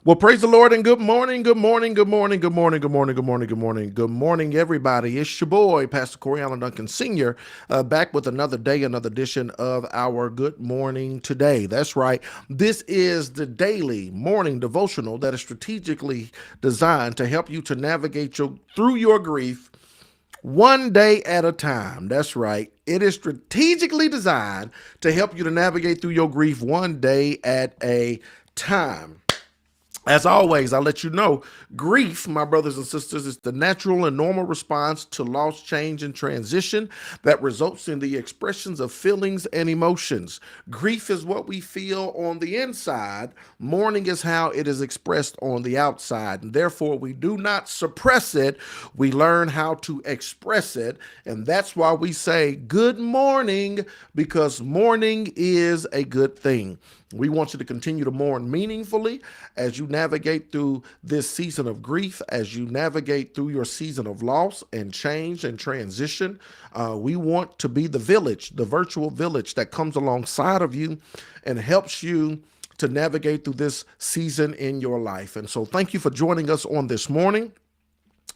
Well, praise the Lord and good morning, good morning, good morning, good morning, good morning, good morning, good morning, good morning, everybody. It's your boy, Pastor Corey Allen Duncan Sr., back with another day, another edition of our Good Morning Today. That's right. This is the daily morning devotional that is strategically designed to help you to navigate through your grief one day at a time. That's right. It is strategically designed to help you to navigate through your grief one day at a time. As always, I let you know, grief, my brothers and sisters, is the natural and normal response to loss, change, and transition that results in the expressions of feelings and emotions. Grief is what we feel on the inside. Mourning is how it is expressed on the outside. And therefore, we do not suppress it. We learn how to express it. And that's why we say good morning, because mourning is a good thing. We want you to continue to mourn meaningfully as you navigate through this season of grief, as you navigate through your season of loss and change and transition. We want to be the village, the virtual village that comes alongside of you and helps you to navigate through this season in your life. And so thank you for joining us on this morning.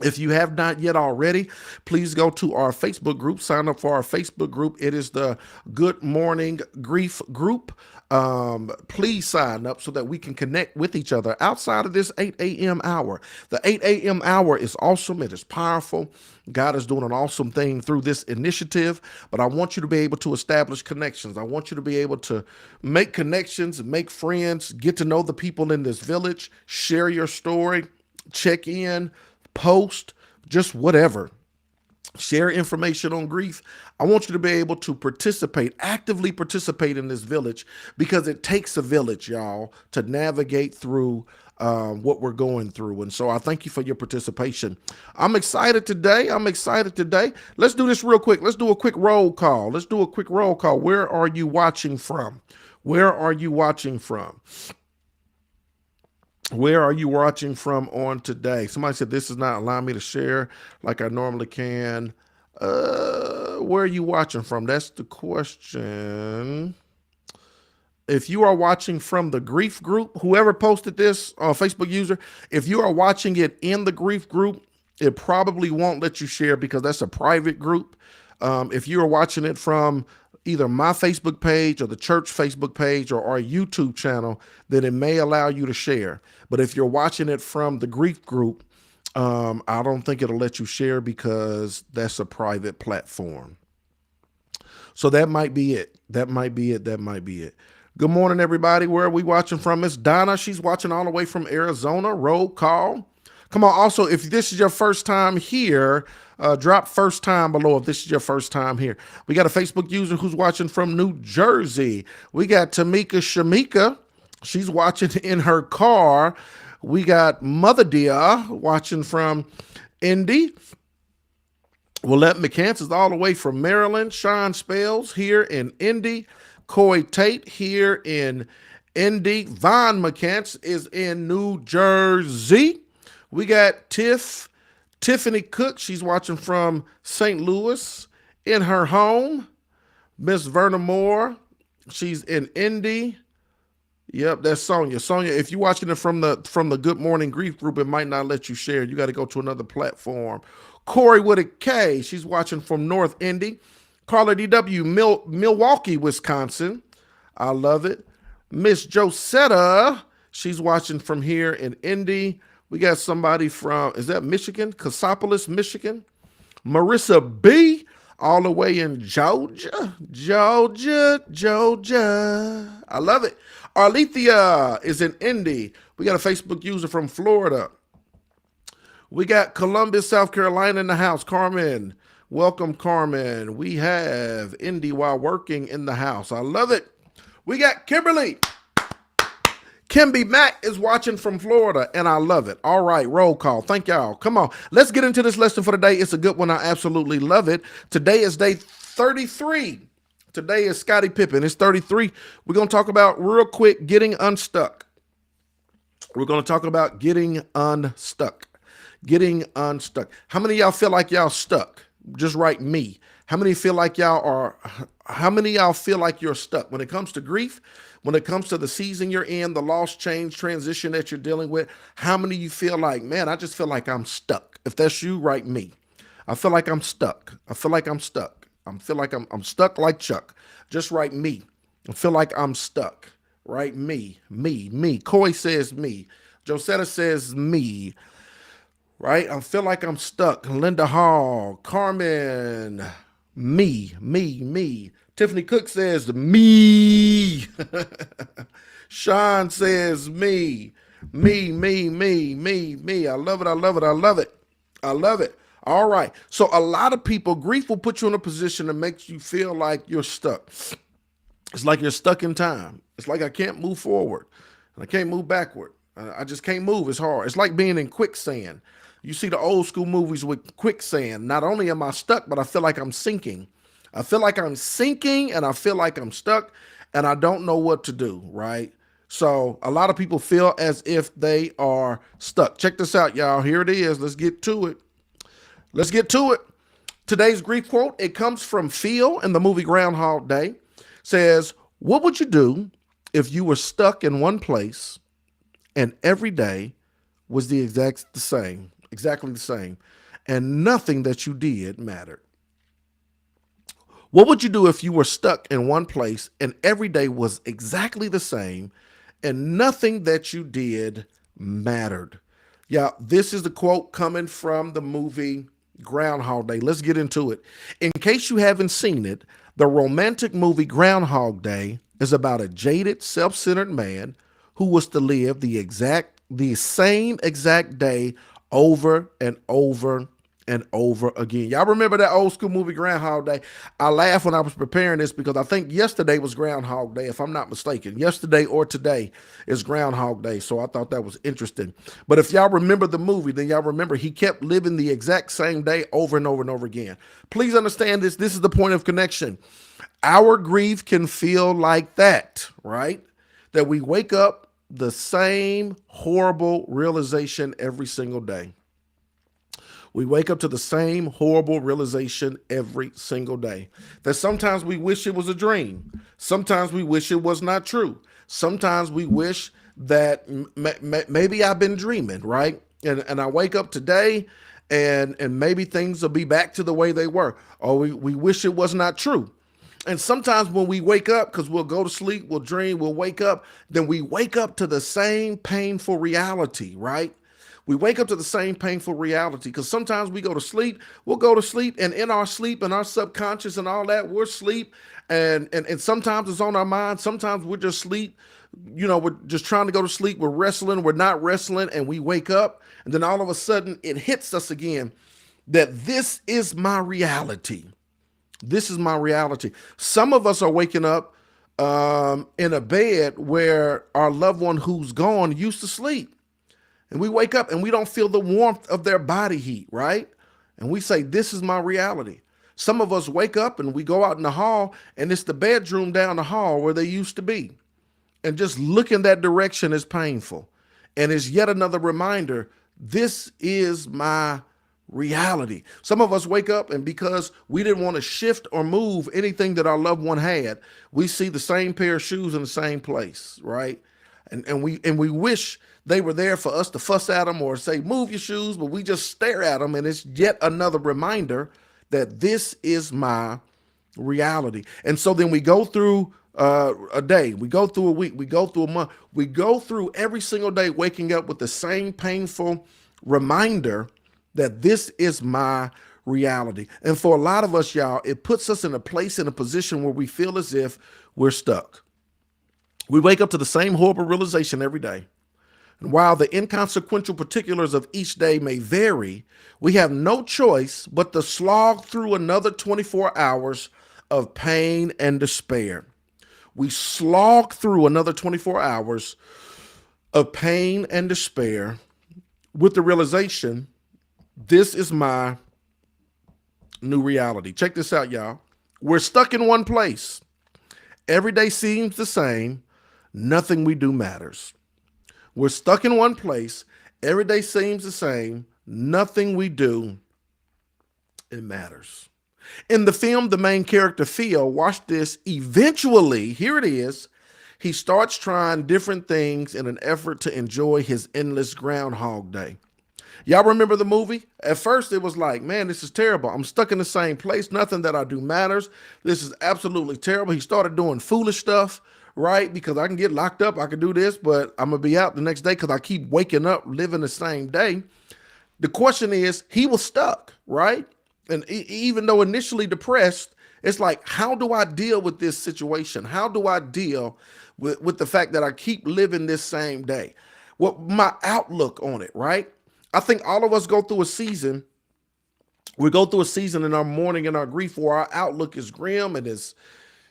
If you have not yet already, please go to our Facebook group, sign up for our Facebook group. It is the Good Morning Grief group. Please sign up so that we can connect with each other outside of this 8 a.m. hour. The 8 a.m. hour is awesome. It is powerful. God is doing an awesome thing through this initiative, but I want you to be able to establish connections. I want you to be able to make connections, make friends, get to know the people in this village, share your story, check in, post, just whatever. Share information on grief. I want you to be able to participate, actively participate in this village, because it takes a village, y'all, to navigate through what we're going through. And so I thank you for your participation. I'm excited today. Let's do this real quick. Let's do a quick roll call. Where are you watching from? Where are you watching from? Where are you watching from on today? Somebody said this is not allowing me to share like I normally can. Where are you watching from? That's the question. If you are watching from the grief group, whoever posted this, Facebook user, if you are watching it in the grief group, it probably won't let you share because that's a private group. If you are watching it from either my Facebook page or the church Facebook page or our YouTube channel, then it may allow you to share. But if you're watching it from the grief group, I don't think it'll let you share because that's a private platform. So that might be it. That might be it. Good morning, everybody. Where are we watching from? Miss Donna, she's watching all the way from Arizona. Roll call. Come on. Also, if this is your first time here, drop first time below if this is your first time here. We got a Facebook user who's watching from New Jersey. We got Tamika Shamika. She's watching in her car. We got Mother Dia watching from Indy. Willette McCants is all the way from Maryland. Sean Spells here in Indy. Coy Tate here in Indy. Von McCants is in New Jersey. We got Tiffany Cook. She's watching from St. Louis in her home. Miss Verna Moore. She's in Indy. Yep, that's Sonia. Sonia, if you're watching it from the Good Morning Grief group, it might not let you share. You got to go to another platform. Corey with a K. She's watching from North Indy. Carla DW, Milwaukee, Wisconsin. I love it. Miss Josetta, she's watching from here in Indy. We got somebody from, is that Michigan? Cassopolis, Michigan. Marissa B, all the way in Georgia. I love it. Arlethea is in Indy. We got a Facebook user from Florida. We got Columbus, South Carolina in the house. Carmen, welcome, Carmen. We have Indy while working in the house. I love it. We got Kimberly. Kimby Mack is watching from Florida, and I love it. All right, roll call. Thank y'all. Come on. Let's get into this lesson for today. It's a good one. I absolutely love it. Today is day 33. Today is Scottie Pippen. It's 33. We're going to talk about, real quick, getting unstuck. We're going to talk about getting unstuck. Getting unstuck. How many of y'all feel like y'all stuck? Just write me. How many feel like y'all are, how many of y'all feel like you're stuck when it comes to grief, when it comes to the season you're in, the loss, change, transition that you're dealing with? How many of you feel like, man, I just feel like I'm stuck? If that's you, write me. I feel like I'm stuck. I feel like I'm stuck. I feel like I'm stuck like Chuck. Just write me. I feel like I'm stuck. Write me, me. Coy says me. Josetta says me. Right? I feel like I'm stuck. Linda Hall, Carmen, me. Tiffany Cook says me. Sean says me. I love it. I love it. I love it. I love it. All right. So a lot of people, grief will put you in a position that makes you feel like you're stuck. It's like you're stuck in time. It's like I can't move forward and I can't move backward. I just can't move. It's hard. It's like being in quicksand. You see the old school movies with quicksand. Not only am I stuck, but I feel like I'm sinking. I feel like I'm sinking and I feel like I'm stuck and I don't know what to do, right? So a lot of people feel as if they are stuck. Check this out, y'all. Here it is. Let's get to it. Let's get to it. Today's grief quote, it comes from Phil in the movie Groundhog Day. Says, what would you do if you were stuck in one place and every day was exactly the same, and nothing that you did mattered? What would you do if you were stuck in one place and every day was exactly the same and nothing that you did mattered? Yeah, this is the quote coming from the movie Groundhog Day. Let's get into it. In case you haven't seen it, the romantic movie Groundhog Day is about a jaded, self-centered man who was to live the same exact day over and over and over again. Y'all remember that old school movie Groundhog Day? I laughed when I was preparing this because I think yesterday was Groundhog Day, if I'm not mistaken. Yesterday or today is Groundhog Day, so I thought that was interesting. But if y'all remember the movie, then y'all remember he kept living the exact same day over and over and over again. Please understand this. This is the point of connection. Our grief can feel like that, right? That we wake up the same horrible realization every single day. We wake up to the same horrible realization every single day. That sometimes we wish it was a dream. Sometimes we wish it was not true. Sometimes we wish that maybe I've been dreaming, right? And I wake up today and maybe things will be back to the way they were. Or we wish it was not true. And sometimes when we wake up, because we'll go to sleep, we'll dream, we'll wake up, then we wake up to the same painful reality, right? We wake up to the same painful reality because sometimes we'll go to sleep, and in our sleep and our subconscious and all that, we're asleep. And sometimes it's on our mind. Sometimes we're just sleep. We're just trying to go to sleep. We're wrestling. We're not wrestling. And we wake up. And then all of a sudden it hits us again that this is my reality. This is my reality. Some of us are waking up in a bed where our loved one who's gone used to sleep. And we wake up and we don't feel the warmth of their body heat, right? And we say, this is my reality. Some of us wake up and we go out in the hall and it's the bedroom down the hall where they used to be. And just looking that direction is painful. And it's yet another reminder, this is my reality. Some of us wake up and because we didn't want to shift or move anything that our loved one had, we see the same pair of shoes in the same place, right? And we wish they were there for us to fuss at them or say, move your shoes, but we just stare at them. And it's yet another reminder that this is my reality. And so then we go through a day, we go through a week, we go through a month, we go through every single day waking up with the same painful reminder that this is my reality. And for a lot of us, y'all, it puts us in a place, in a position where we feel as if we're stuck. We wake up to the same horrible realization every day. And while the inconsequential particulars of each day may vary, we have no choice but to slog through another 24 hours of pain and despair. We slog through another 24 hours of pain and despair with the realization, this is my new reality. Check this out, y'all. We're stuck in one place. Every day seems the same. Nothing we do matters. We're stuck in one place. Every day seems the same. Nothing we do, it matters. In the film, the main character, Phil, watch this, eventually, here it is, he starts trying different things in an effort to enjoy his endless Groundhog Day. Y'all remember the movie? At first, it was like, man, this is terrible. I'm stuck in the same place. Nothing that I do matters. This is absolutely terrible. He started doing foolish stuff, right? Because I can get locked up. I can do this, but I'm going to be out the next day because I keep waking up living the same day. The question is, he was stuck, right? And even though initially depressed, it's like, how do I deal with this situation? How do I deal with the fact that I keep living this same day? What my outlook on it, right? I think all of us go through a season. We go through a season in our mourning and our grief where our outlook is grim and is,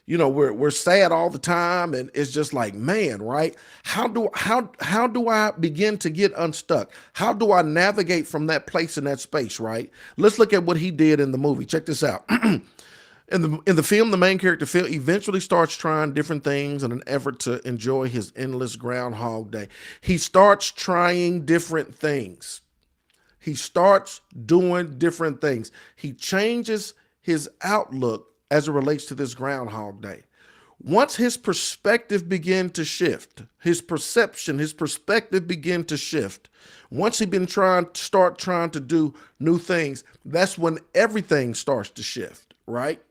we're sad all the time, and it's just like, man, right? How do I begin to get unstuck? How do I navigate from that place in that space, right? Let's look at what he did in the movie. Check this out. In the film, the main character Phil eventually starts trying different things in an effort to enjoy his endless Groundhog Day. He starts trying different things. He starts doing different things. He changes his outlook as it relates to this Groundhog Day. Once his perspective began to shift, his perception, his perspective began to shift. Once he been trying to do new things, that's when everything starts to shift, right?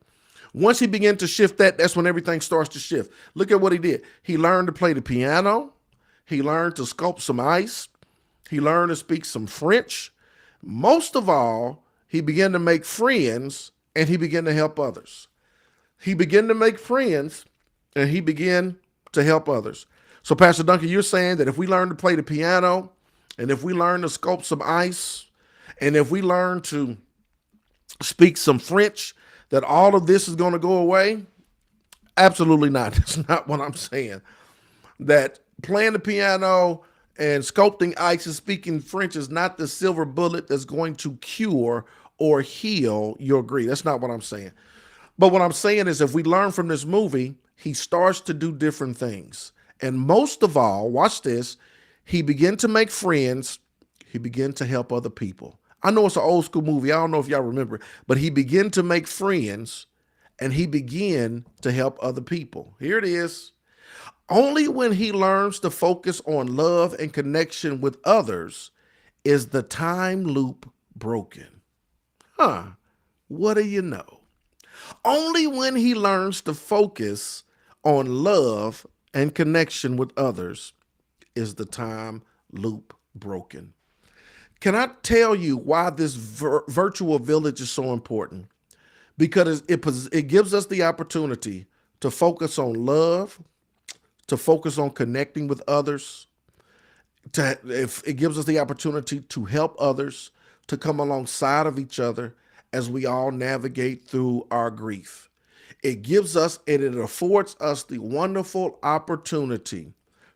Once he began to shift that's when everything starts to shift. Look at what he did. He learned to play the piano. He learned to sculpt some ice. He learned to speak some French. Most of all, he began to make friends and he began to help others. He began to make friends and he began to help others. So, Pastor Duncan, you're saying that if we learn to play the piano and if we learn to sculpt some ice and if we learn to speak some French, that all of this is going to go away? Absolutely not. That's not what I'm saying. That playing the piano and sculpting ice and speaking French is not the silver bullet that's going to cure or heal your grief. That's not what I'm saying. But what I'm saying is, if we learn from this movie, he starts to do different things. And most of all, watch this, he began to make friends. He began to help other people. I know it's an old school movie. I don't know if y'all remember, but he began to make friends and he began to help other people. Here it is. Only when he learns to focus on love and connection with others is the time loop broken. What do you know? Only when he learns to focus on love and connection with others is the time loop broken. Can I tell you why this virtual village is so important? Because it gives us the opportunity to focus on love, to focus on connecting with others, if it gives us the opportunity to help others, to come alongside of each other as we all navigate through our grief. It gives us and it affords us the wonderful opportunity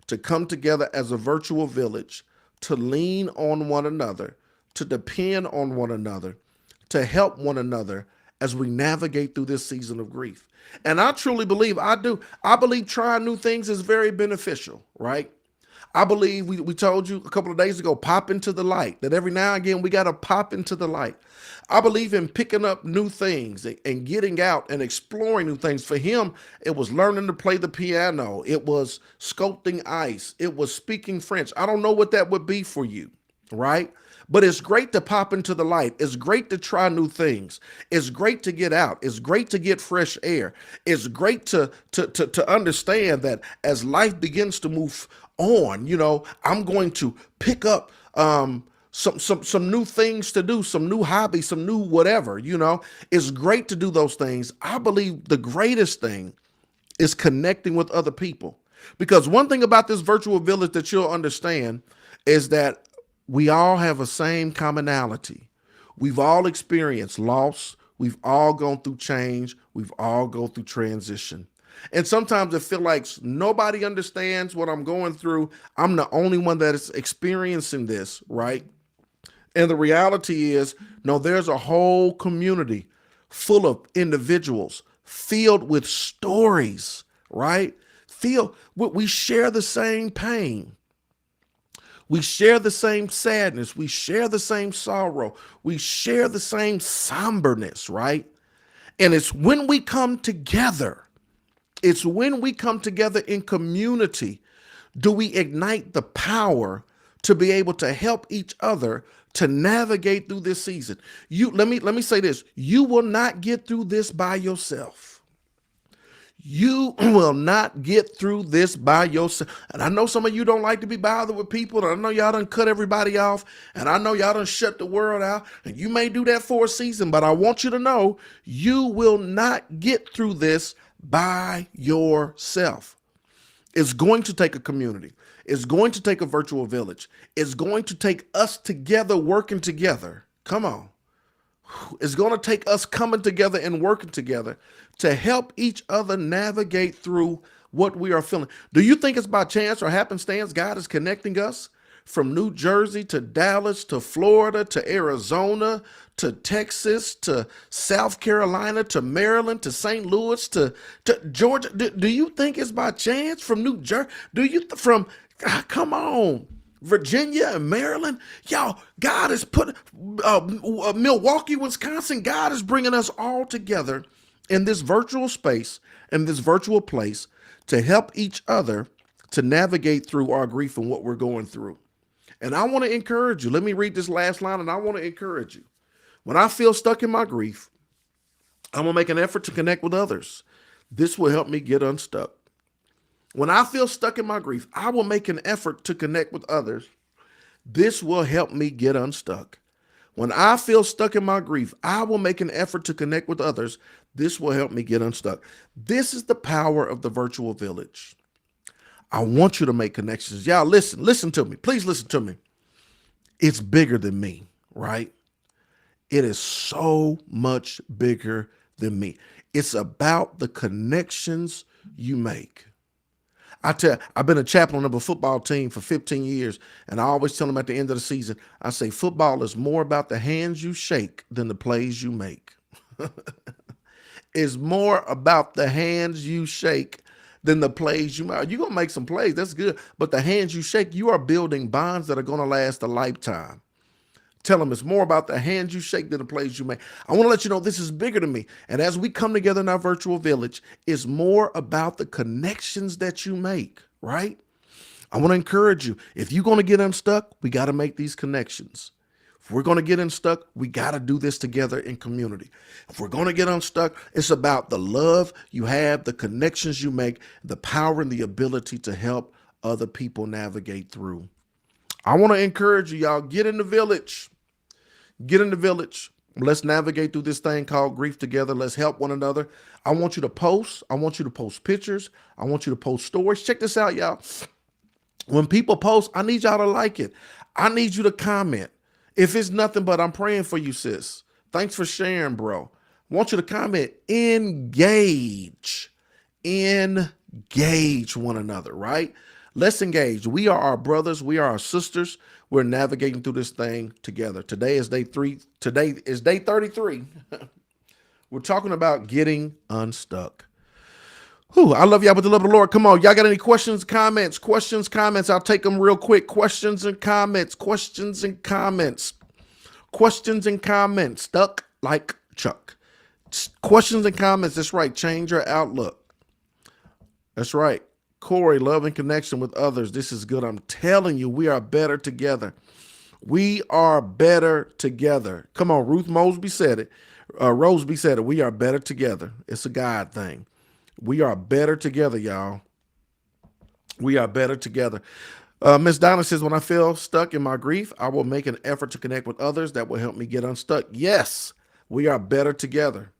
to come together as a virtual village, to lean on one another, to depend on one another, to help one another as we navigate through this season of grief. And I truly believe, I believe trying new things is very beneficial, right? I believe we told you a couple of days ago, pop into the light, that every now and again we got to pop into the light. I believe in picking up new things and getting out and exploring new things. For him, it was learning to play the piano. It was sculpting ice. It was speaking French. I don't know what that would be for you, right? But it's great to pop into the light. It's great to try new things. It's great to get out. It's great to get fresh air. It's great to understand that as life begins to move on, I'm going to pick up some new things to do, some new hobbies, some new whatever. It's great to do those things. I believe the greatest thing is connecting with other people. Because one thing about this virtual village that you'll understand is that we all have a same commonality. We've all experienced loss. We've all gone through change. We've all gone through transition. And sometimes I feel like nobody understands what I'm going through. I'm the only one that is experiencing this, right? And the reality is, no, there's a whole community full of individuals filled with stories, right? We share the same pain. We share the same sadness. We share the same sorrow. We share the same somberness, right? And it's when we come together, it's when we come together in community, do we ignite the power to be able to help each other to navigate through this season. You let me say this, you will not get through this by yourself. You will not get through this by yourself. And I know some of you don't like to be bothered with people. And I know y'all done cut everybody off. And I know y'all done shut the world out. And you may do that for a season, but I want you to know you will not get through this by yourself. It's going to take a community. It's going to take a virtual village. It's going to take us together, working together. Come on. It's going to take us coming together and working together to help each other navigate through what we are feeling. Do you think it's by chance or happenstance God is connecting us from New Jersey to Dallas to Florida to Arizona to Texas to South Carolina to Maryland to St. Louis to Georgia? Do you think it's by chance from New Jersey? Do you come on. Virginia and Maryland, y'all, God is Milwaukee, Wisconsin, God is bringing us all together in this virtual space, in this virtual place to help each other to navigate through our grief and what we're going through. And I want to encourage you. Let me read this last line and I want to encourage you. When I feel stuck in my grief, I'm going to make an effort to connect with others. This will help me get unstuck. When I feel stuck in my grief, I will make an effort to connect with others. This will help me get unstuck. When I feel stuck in my grief, I will make an effort to connect with others. This will help me get unstuck. This is the power of the virtual village. I want you to make connections. Y'all, listen to me. Please listen to me. It's bigger than me, right? It is so much bigger than me. It's about the connections you make. I've been a chaplain of a football team for 15 years, and I always tell them at the end of the season, I say, football is more about the hands you shake than the plays you make. It's more about the hands you shake than the plays you make. You're going to make some plays, that's good, but the hands you shake, you are building bonds that are going to last a lifetime. Tell them it's more about the hands you shake than the plays you make. I want to let you know this is bigger than me. And as we come together in our virtual village, it's more about the connections that you make, right? I want to encourage you. If you're going to get unstuck, we got to make these connections. If we're going to get unstuck, we got to do this together in community. If we're going to get unstuck, it's about the love you have, the connections you make, the power and the ability to help other people navigate through. I want to encourage you, y'all, get in the village. Get in the village. Let's navigate through this thing called grief together. Let's help one another. I want you to post. I want you to post pictures. I want you to post stories. Check this out, y'all. When people post, I need y'all to like it. I need you to comment. If it's nothing but I'm praying for you, sis. Thanks for sharing, bro. I want you to comment. Engage. Engage one another, right? Let's engage. We are our brothers. We are our sisters. We're navigating through this thing together. Today is day 3. Today is day 33. We're talking about getting unstuck. Whew, I love y'all with the love of the Lord. Come on. Y'all got any questions, comments? Questions, comments. I'll take them real quick. Questions and comments. Questions and comments. Questions and comments. Stuck like Chuck. Questions and comments. That's right. Change your outlook. That's right. Corey, love and connection with others. This is good. I'm telling you, we are better together. We are better together. Come on, Ruth Mosby said it. Roseby said it. We are better together. It's a God thing. We are better together, y'all. We are better together. Miss Donna says, when I feel stuck in my grief, I will make an effort to connect with others that will help me get unstuck. Yes, we are better together.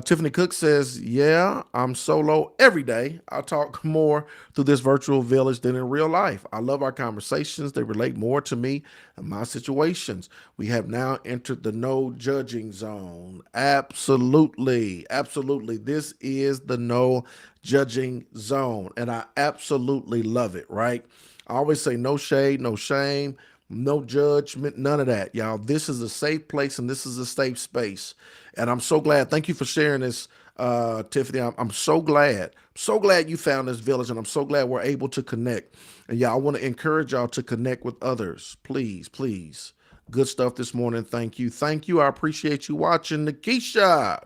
Tiffany Cook says, yeah, I'm solo every day. I talk more through this virtual village than in real life. I love our conversations. They relate more to me and my situations. We have now entered the no judging zone. Absolutely. Absolutely. This is the no judging zone. And I absolutely love it, right? I always say no shade, no shame, no judgment, none of that, y'all. This is a safe place and this is a safe space. And I'm so glad. Thank you for sharing this, Tiffany. I'm so glad. So glad you found this village, and I'm so glad we're able to connect. And yeah, I want to encourage y'all to connect with others. Please, please. Good stuff this morning. Thank you. Thank you. I appreciate you watching. Nikisha.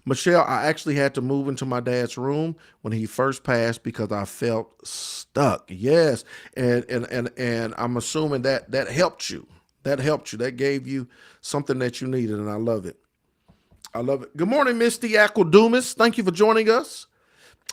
Michelle, I actually had to move into my dad's room when he first passed because I felt stuck. Yes. And I'm assuming that helped you. That helped you. That gave you something that you needed. And I love it. I love it. Good morning, Misty Dumas. Thank you for joining us.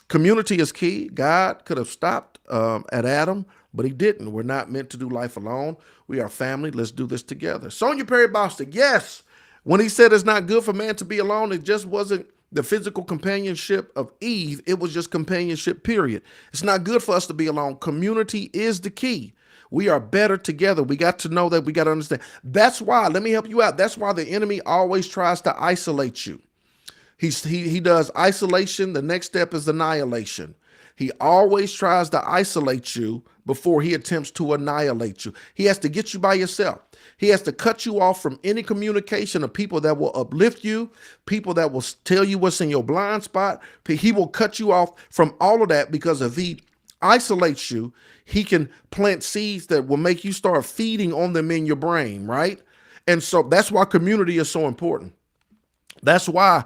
Community is key. God could have stopped at Adam, but he didn't. We're not meant to do life alone. We are family. Let's do this together. Sonia Perry Bostic, yes. When he said it's not good for man to be alone, it just wasn't the physical companionship of Eve. It was just companionship, period. It's not good for us to be alone. Community is the key. We are better together. We got to know that. We got to understand. That's why, let me help you out. That's why the enemy always tries to isolate you. He does isolation. The next step is annihilation. He always tries to isolate you before he attempts to annihilate you. He has to get you by yourself. He has to cut you off from any communication of people that will uplift you, people that will tell you what's in your blind spot. He will cut you off from all of that, because if he isolates you, he can plant seeds that will make you start feeding on them in your brain, right? And so that's why community is so important. That's why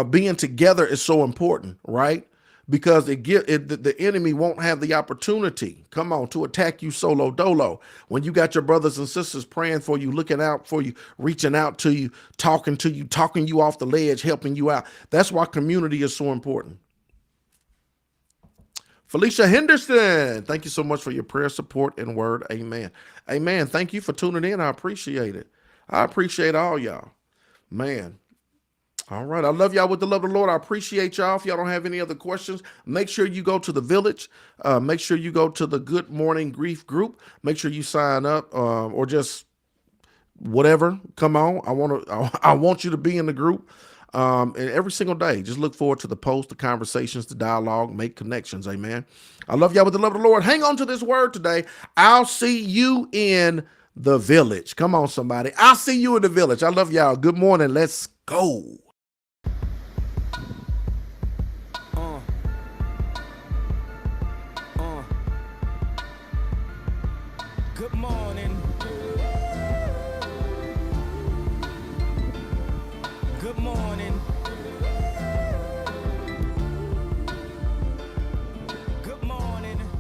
being together is so important, right? Because the enemy won't have the opportunity, come on, to attack you solo dolo. When you got your brothers and sisters praying for you, looking out for you, reaching out to you, talking you off the ledge, helping you out. That's why community is so important. Felicia Henderson, thank you so much for your prayer, support, and word. Amen. Amen. Thank you for tuning in. I appreciate it. I appreciate all y'all. Man. All right. I love y'all with the love of the Lord. I appreciate y'all. If y'all don't have any other questions, make sure you go to the village. Make sure you go to the Good Morning Grief group. Make sure you sign up or just whatever. Come on. I want you to be in the group. And every single day, just look forward to the post, the conversations, the dialogue, make connections. Amen. I love y'all with the love of the Lord. Hang on to this word today. I'll see you in the village. Come on, somebody. I'll see you in the village. I love y'all. Good morning. Let's go. Good morning. Good morning.